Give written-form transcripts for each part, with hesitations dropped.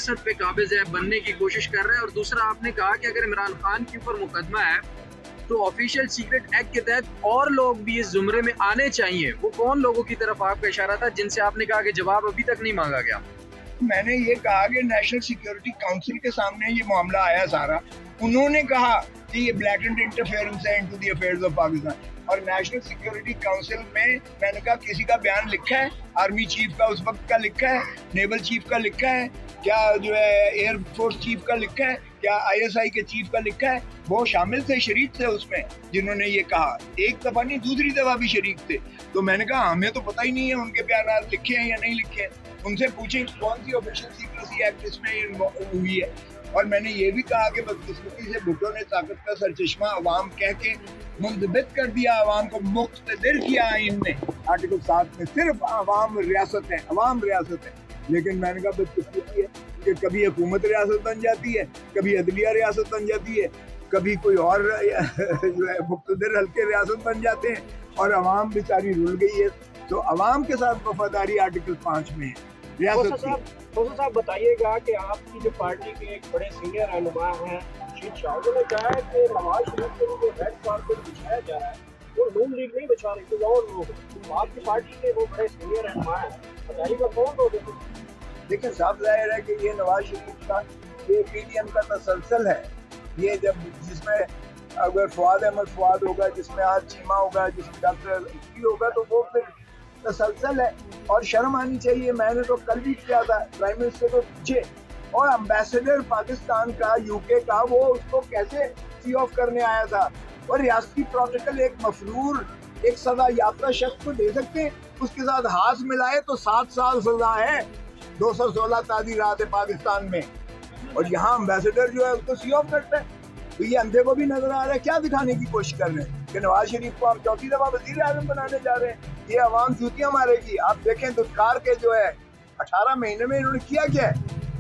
रियासत पे काबिज है, बनने की कोशिश कर रहा है। और दूसरा आपने कहा कि अगर इमरान खान के ऊपर मुकदमा है तो ऑफिशियल सीक्रेट एक्ट के तहत और लोग भी इस जुमरे में आने चाहिए। वो कौन लोगों की तरफ आपका इशारा था जिनसे आपने कहा कि जवाब अभी तक नहीं मांगा गया? मैंने ये कहा कि नेशनल सिक्योरिटी काउंसिल के सामने ये मामला आया सारा, उन्होंने कहा कि ये ब्लैटेंट इंटरफेरेंस है into the affairs of Pakistan. और नेशनल सिक्योरिटी काउंसिल में मैंने कहा किसी का बयान लिखा है, आर्मी चीफ का उस वक्त का लिखा है, नेवल चीफ का लिखा है, क्या जो है एयर फोर्स चीफ का लिखा है, क्या आईएसआई के चीफ का लिखा है? वो शामिल थे, शरीक थे उसमें जिन्होंने ये कहा। एक दफा नहीं दूसरी दफा भी शरीक थे। तो मैंने कहा हमें तो पता ही नहीं है उनके बयान लिखे हैं या नहीं लिखे हैं, उनसे पूछें कौन सी ऑफिशियल सीक्रेसी एक्ट इसमें हुई है। और मैंने ये भी कहा कि बदकिस्मती से भुट्टो ने ताकत का सरचश्मा अवाम कह के मुंदबित कर दिया, अवाम को मुख्तदिर किया आइन ने। आर्टिकल 7 में सिर्फ अवाम रियासत है, अवाम रियासत है। लेकिन मैंने कहा बदकिस्मती है कि कभी हुकूमत रियासत बन जाती है, कभी अदलिया रियासत बन जाती है, कभी कोई और जो है मुख्तदिर हल्के रियासत बन जाते हैं और अवाम बेचारी रुल गई है। तो अवाम के साथ वफादारी आर्टिकल 5 में है रियासत की। साहब बताइएगा कि आपकी जो पार्टी के एक बड़े सीनियर रहनुमा हैं रशीद शाह, उन्होंने कहा है कि नवाज शरीफ को जो रेड कारपेट बिछाया जा रहा है वो नून लीग नहीं बिछा रही, कोई और लोग। तो आपकी पार्टी के वो बड़े सीनियर रहनुमा हैं, बताइएगा कौन लोग हैं? देखिए साफ जाहिर है कि ये नवाज शरीफ का ये पीडीएम का तसलसल है। ये जब जिसमें अगर फवाद अहमद फवाद होगा, जिसमें आज चीमा होगा, जिसमें डॉक्टर होगा, तो वो फिर तसलसल है। और शर्म आनी चाहिए। मैंने तो कल भी किया था प्राइम मिनिस्टर को पूछे, और एम्बेसडर पाकिस्तान का यूके का वो उसको कैसे सी ऑफ करने आया था। और रियासती प्रोटोकॉल एक मफरूर एक सजा याफ्ता शख्स को दे सकते हैं, उसके साथ हाथ मिलाए तो 7 साल सजा है। 216 तादीरात है पाकिस्तान में, और यहाँ एम्बेसडर जो है उसको सी ऑफ करता है। तो ये अंधे को भी नजर आ रहा है, क्या दिखाने की कोशिश कर रहे हैं कि नवाज शरीफ को हम चौथी दफा वजीर आजम बनाने जा रहे हैं। ये अवाम जूतियां मारेगी। आप देखें दुष्कार के जो है 18 महीने में इन्होंने किया क्या है,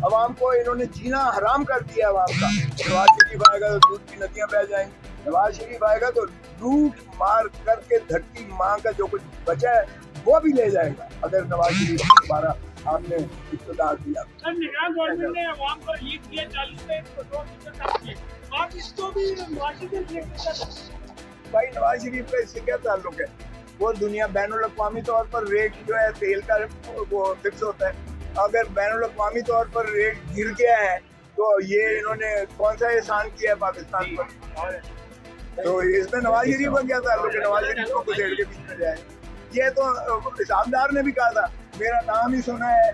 अवाम को इन्होंने जीना हराम कर दिया अवाम का। नवाज शरीफ आएगा तो दूध की नदियां बह जाएंगी, नवाज शरीफ आएगा तो लूट मार करके धरती माँ का जो कुछ बचा है वो भी ले जाएगा अगर नवाज शरीफ दोबारा आपने इख्तियार दिया। गवर्नमेंट ने अवाम को लीड किया 40 में आप इसको भी भाई नवाज शरीफ का इससे क्या ताल्लुक है? वो दुनिया बैनुल अक़वामी तौर पर रेट जो है तेल का वो फिक्स होता है। अगर बैनुल अक़वामी तौर पर रेट गिर गया है तो ये इन्होंने कौन सा एहसान किया है पाकिस्तान पर? तो इसमें नवाज शरीफ का क्या ताल्लुक है? नवाज शरीफ को घुसेड़ के बीच में जाए। ये तो हिसाबदार ने भी कहा था मेरा नाम ही सुना है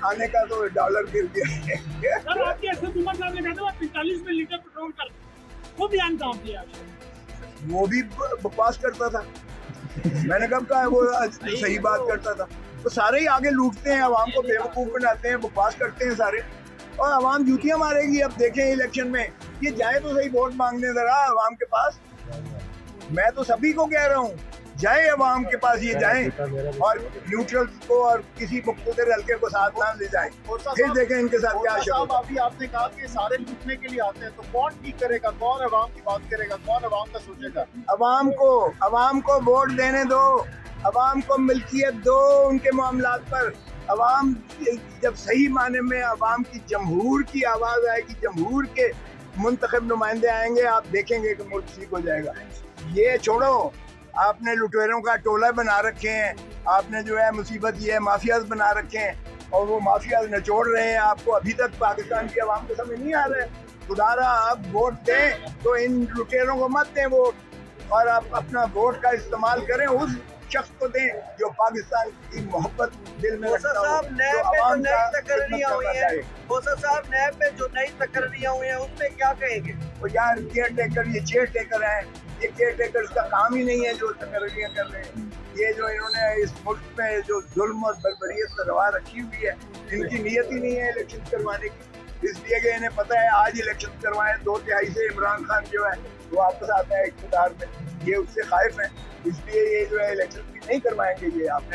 आने का तो डॉलर गिर गया। सर आपके असद उमर साहब ने कहा था 45 में लीटर पेट्रोल कर, वो बयान कहाँ दिया? वो भी बकवास करता था। मैंने कब कहा वो सही बात करता था? तो सारे ही आगे लूटते हैं, आवाम को बेवकूफ बनाते हैं, बकवास करते हैं सारे, और आवाम जूतियां मारेगी। अब देखें इलेक्शन में ये जाए तो सही वोट मांगने जरा आवाम के पास। मैं तो सभी को कह रहा हूँ जाए अवाम के पास, ये जाए और न्यूट्रल को और किसी मुख्तदिर हल्के को साथ ना ले जाए, फिर देखें इनके साथ क्या साहब। अभी आपने कहा कि सारे लूटने के लिए आते हैं, तो कौन ठीक करेगा? कौन अवाम की बात करेगा? कौन अवाम का सोचेगा? अवाम को वोट देने दो, अवाम को मिल्कियत दो उनके मामलात पर। अवाम जब सही माने में अवाम की जमहूर की आवाज आएगी, जमहूर के मुंतखब नुमाइंदे आएंगे, आप देखेंगे कि मुल्क ठीक हो जाएगा। ये छोड़ो, आपने लुटेरों का टोला बना रखे हैं, आपने जो है मुसीबत ये है माफियाज बना रखे हैं, और वो माफियाज नचोड़ रहे हैं आपको। अभी तक पाकिस्तान की आवाम को समझ नहीं आ रहा है। खुदारा आप वोट दें तो इन लुटेरों को मत दें वोट, और आप अपना वोट का इस्तेमाल करें उस शख्स को दें जो पाकिस्तान की मोहब्बत दिल में रखता हो, जो अवाम का तकरीरियां हुई हैं। साहब नैब में जो नई तकरीरियां हुई हैं उसमें क्या कहेंगे? और यार केयर टेकर, ये चेयर टेकर हैं, ये केयर टेकर का काम ही नहीं है जो तकरीरियां कर रहे हैं। ये जो इन्होंने इस मुल्क में जो जुल्म और बर्बरियत से रवा रखी हुई है, इनकी नीयत ही नहीं है इलेक्शन करवाने की। इसलिए कि इन्हें पता है आज इलेक्शन करवाएं 2/3 से इमरान खान जो है वो वापस आता है इक़्तिदार में, ये उससे खाइफ है। इसलिए ये जो है इलेक्शन भी नहीं करवाएंगे ये आप।